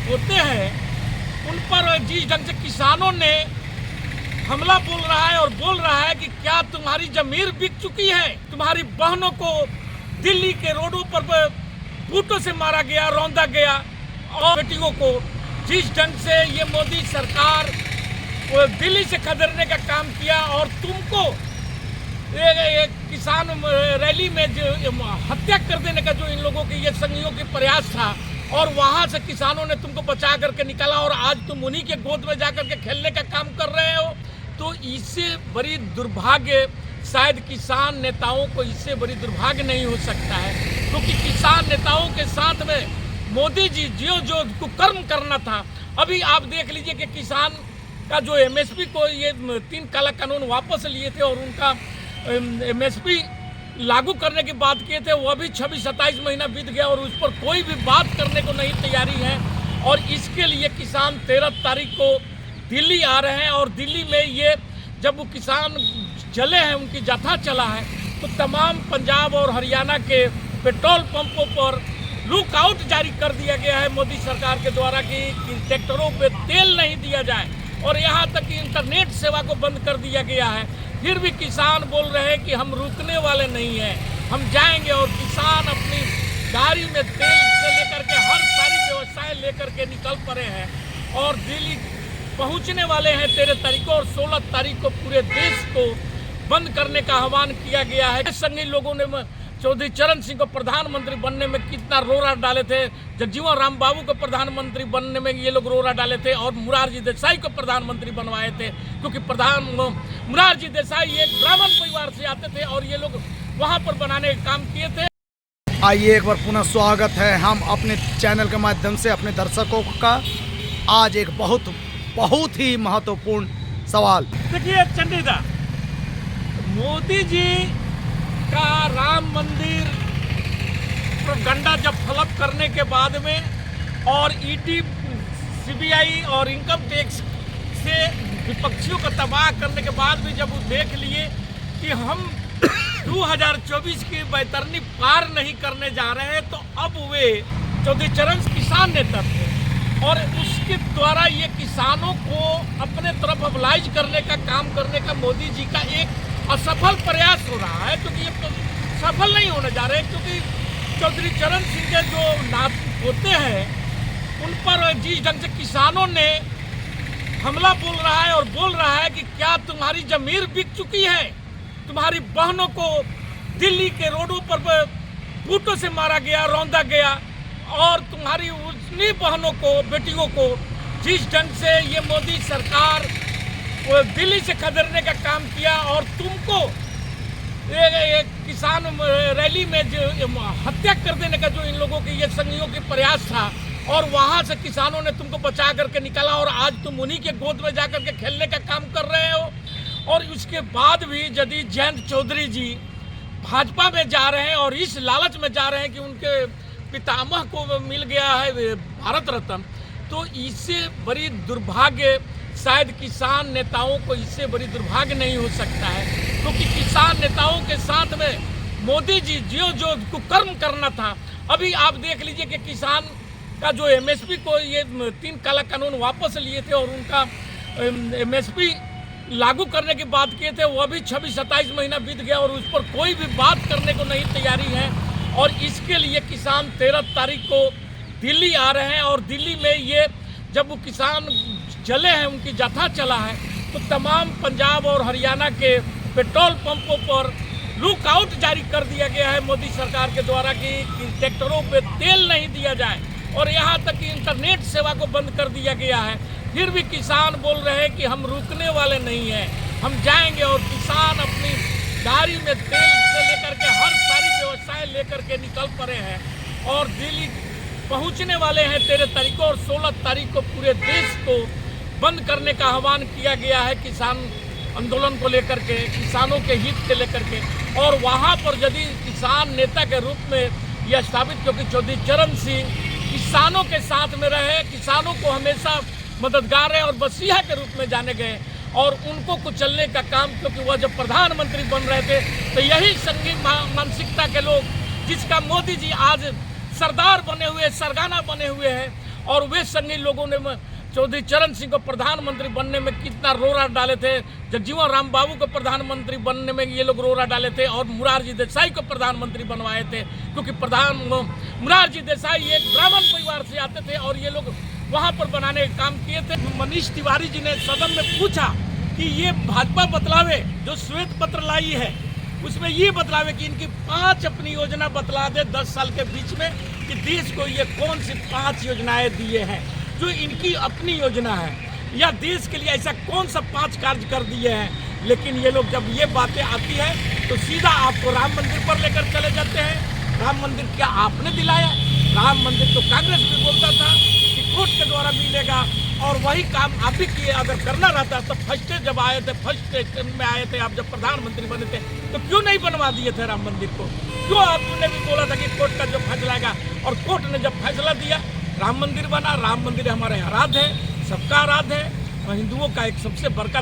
होते हैं उन पर जिस ढंग से किसानों ने हमला बोल रहा है और बोल रहा है कि क्या तुम्हारी जमीर बिक चुकी है। तुम्हारी बहनों को दिल्ली के रोडों पर बूटों से मारा गया, रौंदा गया और बेटियों को जिस ढंग से ये मोदी सरकार दिल्ली से खदेड़ने का काम किया और तुमको एक किसान रैली में जो हत्या कर देने का जो इन लोगों के ये संघियों की प्रयास था और वहां से किसानों ने तुमको बचा करके निकाला और आज तुम उन्हीं के गोद में जाकर के खेलने का काम कर रहे हो। तो इससे बड़ी दुर्भाग्य शायद किसान नेताओं को इससे बड़ी दुर्भाग्य नहीं हो सकता है, क्योंकि किसान नेताओं के साथ में मोदी जी जो कुकर्म करना था। अभी आप देख लीजिए कि किसान का जो एमएसपी को ये 3 काला कानून वापस लिए थे और उनका एमएसपी लागू करने की बात किए थे, वो भी 26-27 महीना बीत गया और उस पर कोई भी बात करने को नहीं तैयारी है। और इसके लिए किसान 13 तारीख को दिल्ली आ रहे हैं और दिल्ली में ये जब वो किसान जले हैं, उनकी जथा चला है, तो तमाम पंजाब और हरियाणा के पेट्रोल पंपों पर लुकआउट जारी कर दिया गया है मोदी सरकार के द्वारा कि ट्रैक्टरों पे तेल नहीं दिया जाए और यहाँ तक कि इंटरनेट सेवा को बंद कर दिया गया है। फिर भी किसान बोल रहे हैं कि हम रुकने वाले नहीं हैं, हम जाएंगे। और किसान अपनी गाड़ी में तेल से लेकर के हर सारी व्यवस्थाएं लेकर के निकल पड़े हैं और दिल्ली पहुंचने वाले हैं 13 तारीख को और 16 तारीख को पूरे देश को बंद करने का आह्वान किया गया है। संघी लोगों ने चौधरी चरण सिंह को प्रधानमंत्री बनने में कितना रोड़ा डाले थे, जगजीवन राम बाबू को प्रधानमंत्री बनने में ये लोग रोड़ा डाले थे और मोरारजी देसाई को प्रधानमंत्री बनवाए थे, क्योंकि मोरारजी देसाई एक ब्राह्मण परिवार से आते थे और ये लोग वहाँ पर बनाने का काम किए थे। आइए एक बार पुनः स्वागत है हम अपने चैनल के माध्यम से अपने दर्शकों का। आज एक बहुत ही महत्वपूर्ण सवाल। देखिए चंडीदा, मोदी जी का राम मंदिर प्रोपगंडा जब फ्लप करने के बाद में और ईडी, सीबीआई और इनकम टैक्स से विपक्षियों को तबाह करने के बाद भी जब वो देख लिए कि हम 2024 की बैतरनी पार नहीं करने जा रहे हैं, तो अब वे चौधरी चरण किसान नेता थे और उसके द्वारा ये किसानों को अपने तरफ मोबिलाइज करने का काम करने का मोदी जी का एक असफल प्रयास हो रहा है, क्योंकि ये तो सफल नहीं होने जा रहे, क्योंकि चौधरी चरण सिंह के जो नाती होते हैं उन पर जिस ढंग से किसानों ने हमला बोल रहा है और बोल रहा है कि क्या तुम्हारी जमीर बिक चुकी है। तुम्हारी बहनों को दिल्ली के रोडों पर बूटों से मारा गया, रौंदा गया और तुम्हारी उन्हीं बहनों को, बेटियों को जिस ढंग से ये मोदी सरकार दिल्ली से खदेड़ने का काम किया और तुमको एक किसान रैली में जो हत्या कर देने का जो इन लोगों के ये संघियों की प्रयास था और वहां से किसानों ने तुमको बचा करके निकाला और आज तुम उन्हीं के गोद में जाकर के खेलने का काम कर रहे हो। और उसके बाद भी यदि जयंत चौधरी जी भाजपा में जा रहे हैं और इस लालच में जा रहे हैं कि उनके पितामह को मिल गया है भारत रत्न, तो इससे बड़ी दुर्भाग्य शायद किसान नेताओं को इससे बड़ी दुर्भाग्य नहीं हो सकता है, क्योंकि किसान नेताओं के साथ में मोदी जी जो कुकर्म करना था। अभी आप देख लीजिए कि किसान का जो एमएसपी को ये 3 काला कानून वापस लिए थे और उनका एमएसपी लागू करने की बात किए थे, वो भी 26-27 महीना बीत गया और उस पर कोई भी बात करने को नहीं तैयारी है। और इसके लिए किसान 13 तारीख को दिल्ली आ रहे हैं और दिल्ली में ये जब वो किसान जले हैं, उनकी जथा चला है, तो तमाम पंजाब और हरियाणा के पेट्रोल पंपों पर लुकआउट जारी कर दिया गया है मोदी सरकार के द्वारा कि ट्रैक्टरों पे तेल नहीं दिया जाए और यहाँ तक कि इंटरनेट सेवा को बंद कर दिया गया है। फिर भी किसान बोल रहे हैं कि हम रुकने वाले नहीं हैं, हम जाएंगे। और किसान अपनी गाड़ी में तेल से लेकर के हर सारी व्यवस्थाएं लेकर के निकल पड़े हैं और दिल्ली पहुंचने वाले हैं 13 तारीख को और 16 तारीख को पूरे देश को बंद करने का आह्वान किया गया है किसान आंदोलन को लेकर के, किसानों के हित के लेकर के। और वहाँ पर यदि किसान नेता के रूप में यह स्थापित, क्योंकि चौधरी चरण सिंह किसानों के साथ में रहे, किसानों को हमेशा मददगार है और मसीहा के रूप में जाने गए और उनको कुचलने का काम, क्योंकि वह जब प्रधानमंत्री बन रहे थे तो यही संघी मानसिकता के लोग, जिसका मोदी जी आज सरदार बने हुए, सरगाना बने हुए हैं, और वे संगी लोगों ने चौधरी चरण सिंह को प्रधानमंत्री बनने में कितना रोड़ा डाले थे, जगजीवन राम बाबू को प्रधानमंत्री बनने में ये लोग रोड़ा डाले थे, और मुरारजी देसाई को प्रधानमंत्री बनवाए थे, क्योंकि मुरारजी देसाई एक ब्राह्मण परिवार से आते थे और ये लोग वहाँ पर बनाने का काम किए थे। मनीष तिवारी जी ने सदन में पूछा कि ये भाजपा बतलावे जो श्वेत पत्र लाई है उसमें ये बतलावे कि इनकी 5 अपनी योजना बतला दे 10 साल के बीच में कि देश को ये कौन सी 5 योजनाएं दिए हैं जो इनकी अपनी योजना है, या देश के लिए ऐसा कौन सा 5 कार्य कर दिए हैं। लेकिन ये लोग जब ये बातें आती है तो सीधा आपको राम मंदिर पर लेकर चले जाते हैं। राम मंदिर क्या आपने दिलाया? राम मंदिर तो कांग्रेस भी बोलता था कि कोर्ट के द्वारा मिलेगा, और वही काम आप भी किए। अगर करना रहता तो फर्स्ट जब आए थे, फर्स्ट में आए थे आप, जब प्रधानमंत्री बने थे, तो क्यों नहीं बनवा दिए थे राम मंदिर को? क्यों आपने भी बोला था कि कोर्ट का जो फैसला आएगा, और कोर्ट ने जब फैसला दिया राम मंदिर बना। राम मंदिर हमारे आराध्य है, सबका आराध्य है, हिंदुओं का एक सबसे बड़का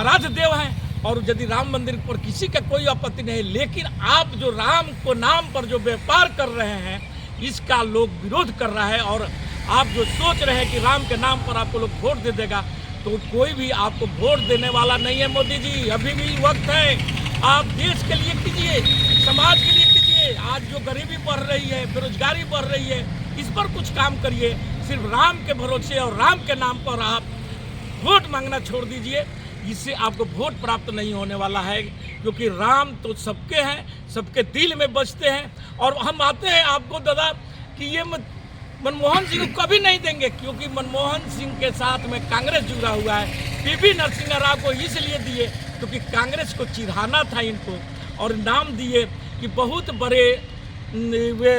आराध्य देव है, और यदि राम मंदिर पर किसी का कोई आपत्ति नहीं। लेकिन आप जो राम को नाम पर जो व्यापार कर रहे हैं इसका लोग विरोध कर रहा है, और आप जो सोच रहे हैं कि राम के नाम पर आपको लोग वोट दे देगा, तो कोई भी आपको वोट देने वाला नहीं है। मोदी जी, अभी भी वक्त है, आप देश के लिए कीजिए, समाज के लिए कीजिए। आज जो गरीबी बढ़ रही है, बेरोजगारी बढ़ रही है, इस पर कुछ काम करिए। सिर्फ राम के भरोसे और राम के नाम पर आप वोट मांगना छोड़ दीजिए, इससे आपको वोट प्राप्त नहीं होने वाला है, क्योंकि राम तो सबके हैं, सबके दिल में बसते हैं। और हम आते हैं आपको दादा कि ये मनमोहन सिंह को कभी नहीं देंगे, क्योंकि मनमोहन सिंह के साथ में कांग्रेस जुड़ा हुआ है। पीवी नरसिंह राव को इसलिए दिए क्योंकि कांग्रेस को चिढ़ाना था इनको, और नाम दिए कि बहुत बड़े वे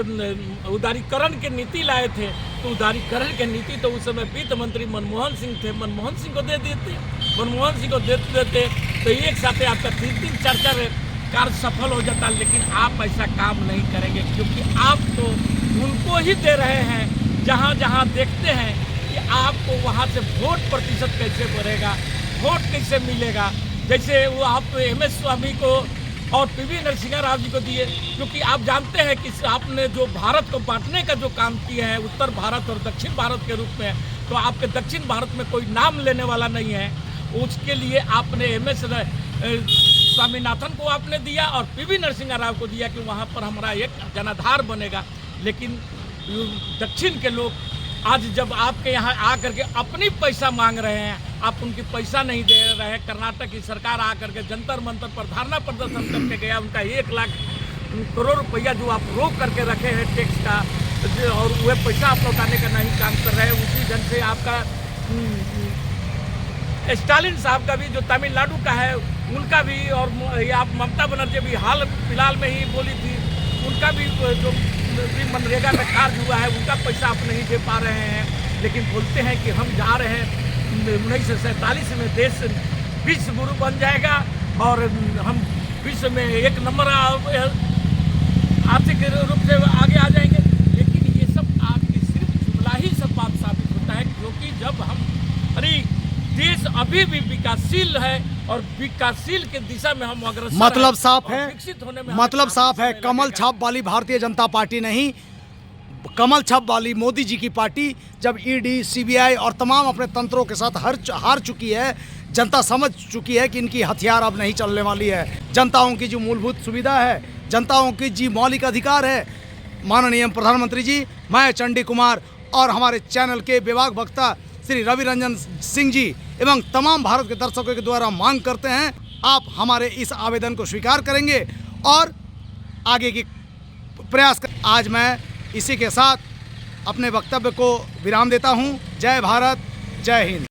उदारीकरण की नीति लाए थे। तो उदारीकरण की नीति तो उस समय वित्त मंत्री मनमोहन सिंह थे, मनमोहन सिंह को दे देते। मनमोहन सिंह को देते तो एक साथ आपका 3-3 4-4 कार्य सफल हो जाता। लेकिन आप ऐसा काम नहीं करेंगे, क्योंकि आप तो उनको ही दे रहे हैं जहाँ जहाँ देखते हैं कि आपको वहाँ से वोट प्रतिशत कैसे बढ़ेगा, वोट कैसे मिलेगा। जैसे वो आप MS स्वामी को और पीवी नरसिंह राव जी को दिए, क्योंकि आप जानते हैं कि आपने जो भारत को बांटने का जो काम किया है उत्तर भारत और दक्षिण भारत के रूप में, तो आपके दक्षिण भारत में कोई नाम लेने वाला नहीं है। उसके लिए आपने MS स्वामीनाथन को आपने दिया और पीवी नरसिंह राव को दिया कि वहाँ पर हमारा एक जनाधार बनेगा। लेकिन दक्षिण के लोग आज जब आपके यहाँ आकर के अपनी पैसा मांग रहे हैं, आप उनकी पैसा नहीं दे रहे हैं। कर्नाटक की सरकार आकर के जंतर मंतर पर धरना प्रदर्शन करके गया, उनका 1 लाख करोड़ रुपया जो आप रोक करके रखे हैं टैक्स का, और वह पैसा आप लौटाने का नहीं काम कर रहे हैं। उसी ढंग से आपका स्टालिन साहब का भी जो तमिलनाडु का है उनका भी, और आप ममता बनर्जी भी हाल फिलहाल में ही बोली थी, उनका भी जो मनरेगा में कार्य हुआ है उनका पैसा आप नहीं दे पा रहे हैं। लेकिन बोलते हैं कि हम जा रहे हैं 1947 में देश विश्व गुरु बन जाएगा और हम विश्व में 1 नंबर आर्थिक रूप से आगे आ जाएंगे। लेकिन ये सब आपकी सिर्फ जुमला ही सब बात साबित होता है, क्योंकि जब हम देश अभी भी विकासशील है और विकासशील के दिशा में हम अग्रसर मतलब साफ है, विकसित होने में मतलब साफ है, कमल छाप वाली भारतीय जनता पार्टी नहीं, कमल छाप वाली मोदी जी की पार्टी जब ED CBI और तमाम अपने तंत्रों के साथ हार चुकी है, जनता समझ चुकी है कि इनकी हथियार अब नहीं चलने वाली है। जनताओं की जो मूलभूत सुविधा है, जनताओं की जी मौलिक अधिकार है, माननीय प्रधानमंत्री जी, मैं चंडी कुमार और हमारे चैनल के विभाग वक्ता श्री रवि रंजन सिंह जी एवं तमाम भारत के दर्शकों के द्वारा मांग करते हैं, आप हमारे इस आवेदन को स्वीकार करेंगे और आगे की प्रयास कर। आज मैं इसी के साथ अपने वक्तव्य को विराम देता हूं। जय भारत, जय हिंद।